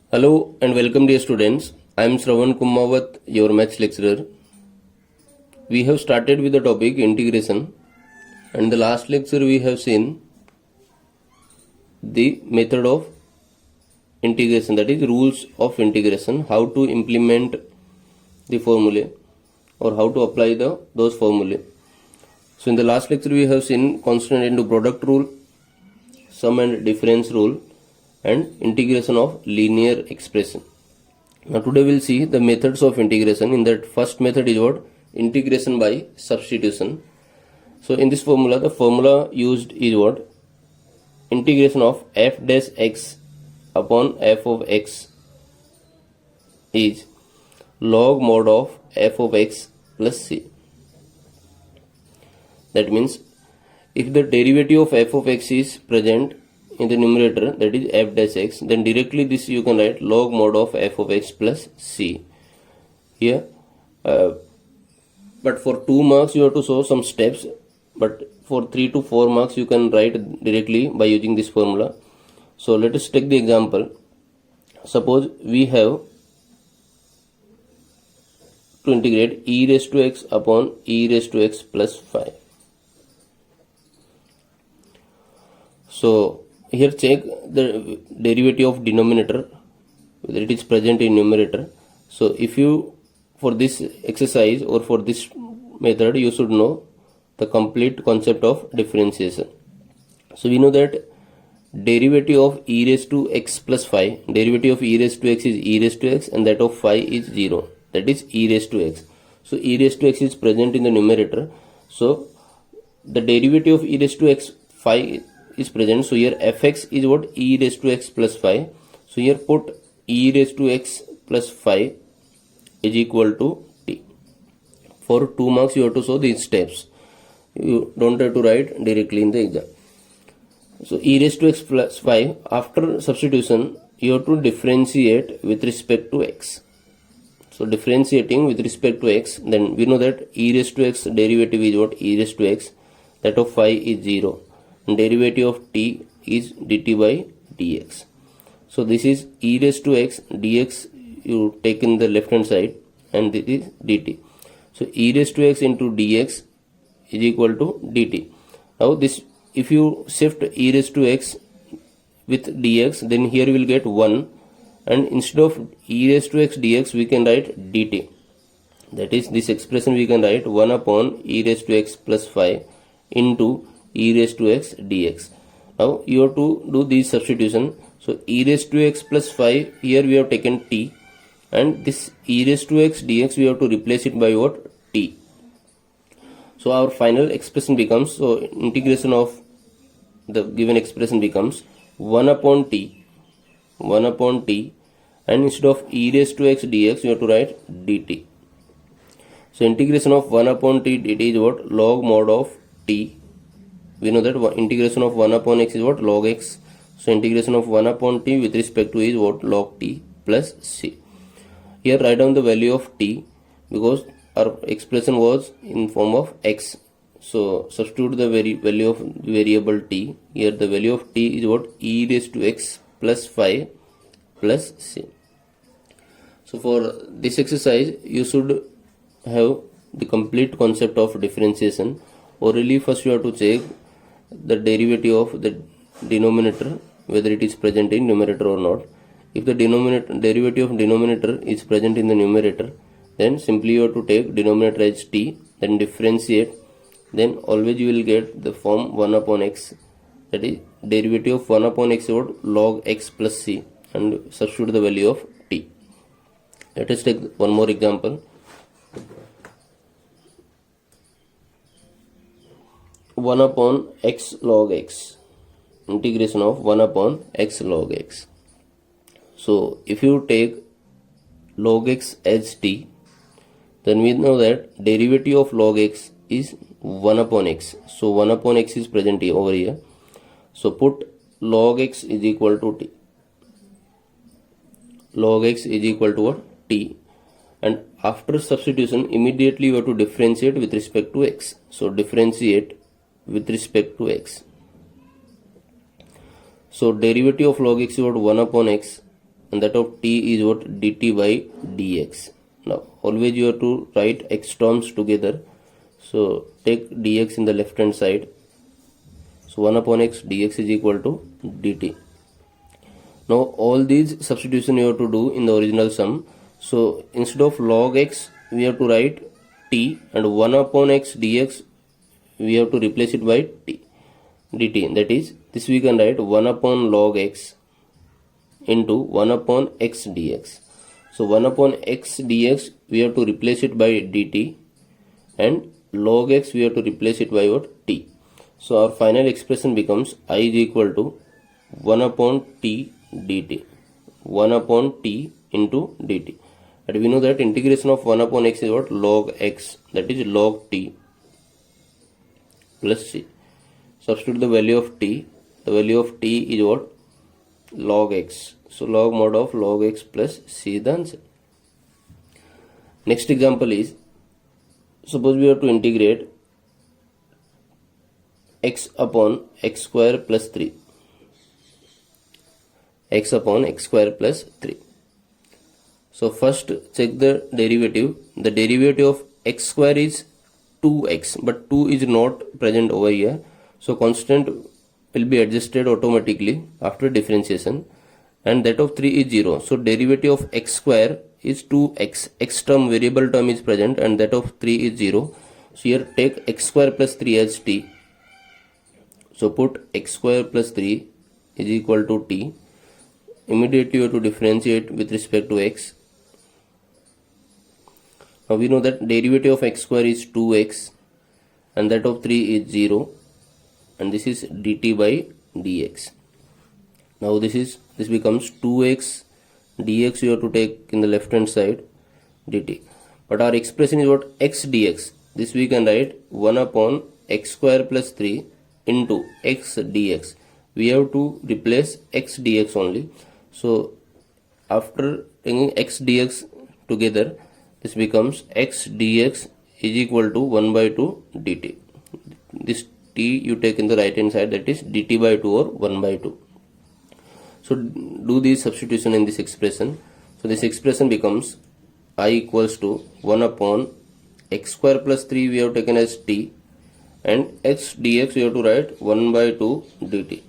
Hello and welcome dear students. I am Shravan Kumawat, your maths lecturer. We have started with the topic integration, and the last lecture we have seen the method of integration, that is rules of integration, how to implement the formulae or how to apply those formulae. So in the last lecture we have seen constant into product rule, sum and difference rule, and integration of linear expression. Now today we'll see the methods of integration. In that first method is what? Integration by substitution. So in this formula, the formula used is what? Integration of f dash x upon f of x is log mod of f of x plus c. That means if the derivative of f of x is present in the numerator, that is f dash x, then directly this you can write log mod of f of x plus c here. But for 2 marks you have to show some steps, but for 3 to 4 marks you can write directly by using this formula. So let us take the example. Suppose we have to integrate e raised to x upon e raised to x plus 5. So here check the derivative of denominator, whether it is present in numerator. So if you, for this exercise or for this method, you should know the complete concept of differentiation. So we know that derivative of e raised to x plus 5, derivative of e raised to x is e raised to x, and that of 5 is 0, that is e raised to x. So e raised to x is present in the numerator, so the derivative of e raised to x 5 is present. So here fx is what? E raised to x plus 5. So here put e raised to x plus 5 is equal to t. For 2 marks you have to show these steps. You don't have to write directly in the exam. So e raised to x plus 5, after substitution you have to differentiate with respect to x. So differentiating with respect to x, then we know that e raised to x derivative is what? E raised to x, that of 5 is 0. Derivative of t is dt by dx. So this is e raised to x, dx you take in the left hand side, and this is dt. So e raised to x into dx is equal to dt. Now this, if you shift e raised to x with dx, then here we will get 1, and instead of e raised to x dx we can write dt. That is, this expression we can write 1 upon e raised to x plus 5 into e raised to x dx. Now you have to do this substitution. So e raised to x plus 5, here we have taken t, and this e raised to x dx we have to replace it by what? T. So our final expression becomes, so integration of the given expression becomes 1 upon t, and instead of e raised to x dx you have to write dt. So integration of 1 upon t dt is what? Log mod of t. We know that integration of 1 upon x is what? Log x. So integration of 1 upon t with respect to is what? Log t plus c. Here write down the value of t, because our expression was in form of x. So substitute the value of variable t. Here the value of t is what? E raised to x plus 5 plus c. So for this exercise you should have the complete concept of differentiation. Orally first you have to check the derivative of the denominator, whether it is present in numerator or not. If the derivative of denominator is present in the numerator, then simply you have to take denominator as t, then differentiate, then always you will get the form 1 upon x, that is derivative of 1 upon x is what? Log x plus c, and substitute the value of t. Let us take one more example. 1 upon x log x, integration of 1 upon x log x. So if you take log x as t, then we know that derivative of log x is 1 upon x. So 1 upon x is present here, over here. So put log x is equal to t. Log x is equal to what? T. And after substitution immediately you have to differentiate with respect to x. So differentiate with respect to x. So derivative of log x is what? 1 upon x and that of t is what? dt by dx. Now always you have to write x terms together. So take dx in the left hand side. So 1 upon x dx is equal to dt. Now all these substitution you have to do in the original sum. So instead of log x we have to write t, and 1 upon x dx we have to replace it by t dt. That is, this we can write 1 upon log x into 1 upon x dx. So 1 upon x dx we have to replace it by dt, and log x we have to replace it by what? T. So our final expression becomes I is equal to 1 upon t dt, 1 upon t into dt. And we know that integration of 1 upon x is what? Log x, that is log t plus c. Substitute the value of t. The value of t is what? Log x. So log mod of log x plus c is the answer. Next example is, suppose we have to integrate x upon x square plus 3. X upon x square plus 3. So first check the derivative. The derivative of x square is 2x, but 2 is not present over here. So constant will be adjusted automatically after differentiation, and that of 3 is 0. So derivative of x square is 2x. X term, variable term is present, and that of 3 is 0. So here take x square plus 3 as t. So put x square plus 3 is equal to t. Immediately you have to differentiate with respect to x. Now we know that derivative of x square is 2x, and that of 3 is 0, and this is dt by dx. Now this becomes 2x dx you have to take in the left hand side dt. But our expression is what? X dx. This we can write 1 upon x square plus 3 into x dx. We have to replace x dx only. So after taking x dx together, this becomes x dx is equal to 1 by 2 dt. This t you take in the right hand side, that is dt by 2 or 1 by 2. So do this substitution in this expression. So this expression becomes I equals to 1 upon x square plus 3 we have taken as t, and x dx we have to write 1 by 2 dt.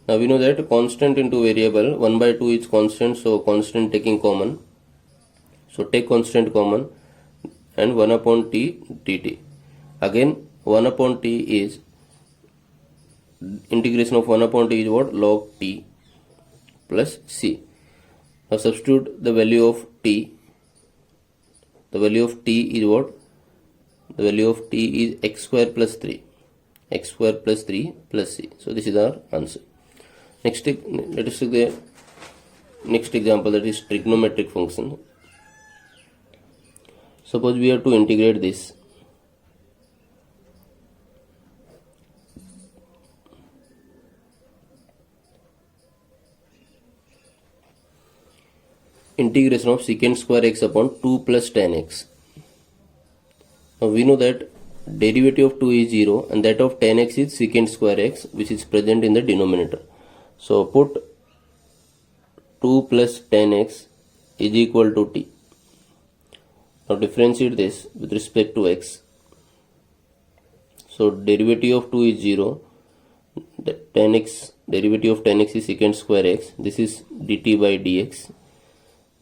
Now we know that constant into variable, 1 by 2 is constant, so constant taking common. So take constant common, and 1 upon t dt. Again 1 upon t is, integration of 1 upon t is what? Log t plus c. Now substitute the value of t. The value of t is what? The value of t is x square plus 3. X square plus 3 plus c. So this is our answer. Next, let us take the next example, that is trigonometric function. Suppose we have to integrate this. Integration of secant square x upon 2 plus tan x. Now we know that derivative of 2 is 0, and that of tan x is secant square x, which is present in the denominator. So put 2 plus tan x is equal to t. Now differentiate this with respect to x. So derivative of 2 is 0. The tan x, derivative of tan x is secant square x. This is dt by dx.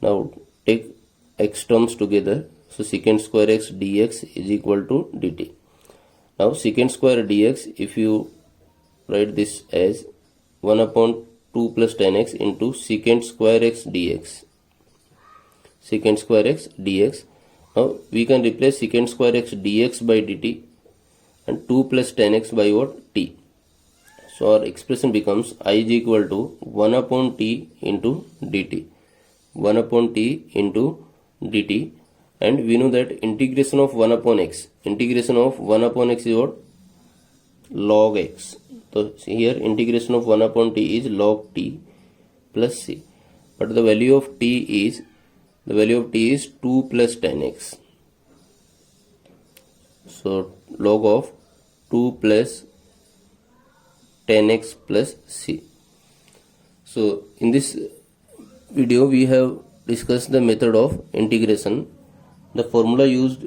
Now take x terms together. So secant square x dx is equal to dt. Now secant square dx, if you write this as 1 upon 2 plus tan x into secant square x dx. Secant square x dx. Now we can replace secant square x dx by dt and 2 plus tan x by what? T. So our expression becomes I is equal to 1 upon t into dt. 1 upon t into dt, and we know that integration of 1 upon x. Integration of 1 upon x is what? Log x. So here integration of 1 upon t is log t plus c. But the value of t is 2 plus tan x. So log of 2 plus tan x plus c. So in this video we have discussed the method of integration. The formula used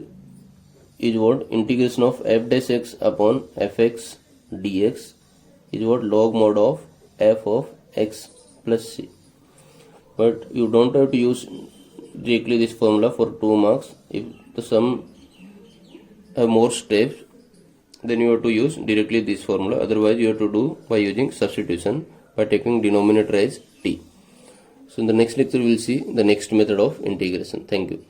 is what? Integration of f dash x upon fx dx is what? Log mod of f of x plus c. But you don't have to use directly this formula for 2 marks. If the sum have more steps, then you have to use directly this formula. Otherwise you have to do by using substitution by taking denominator as t. So in the next lecture we will see the next method of integration. Thank you.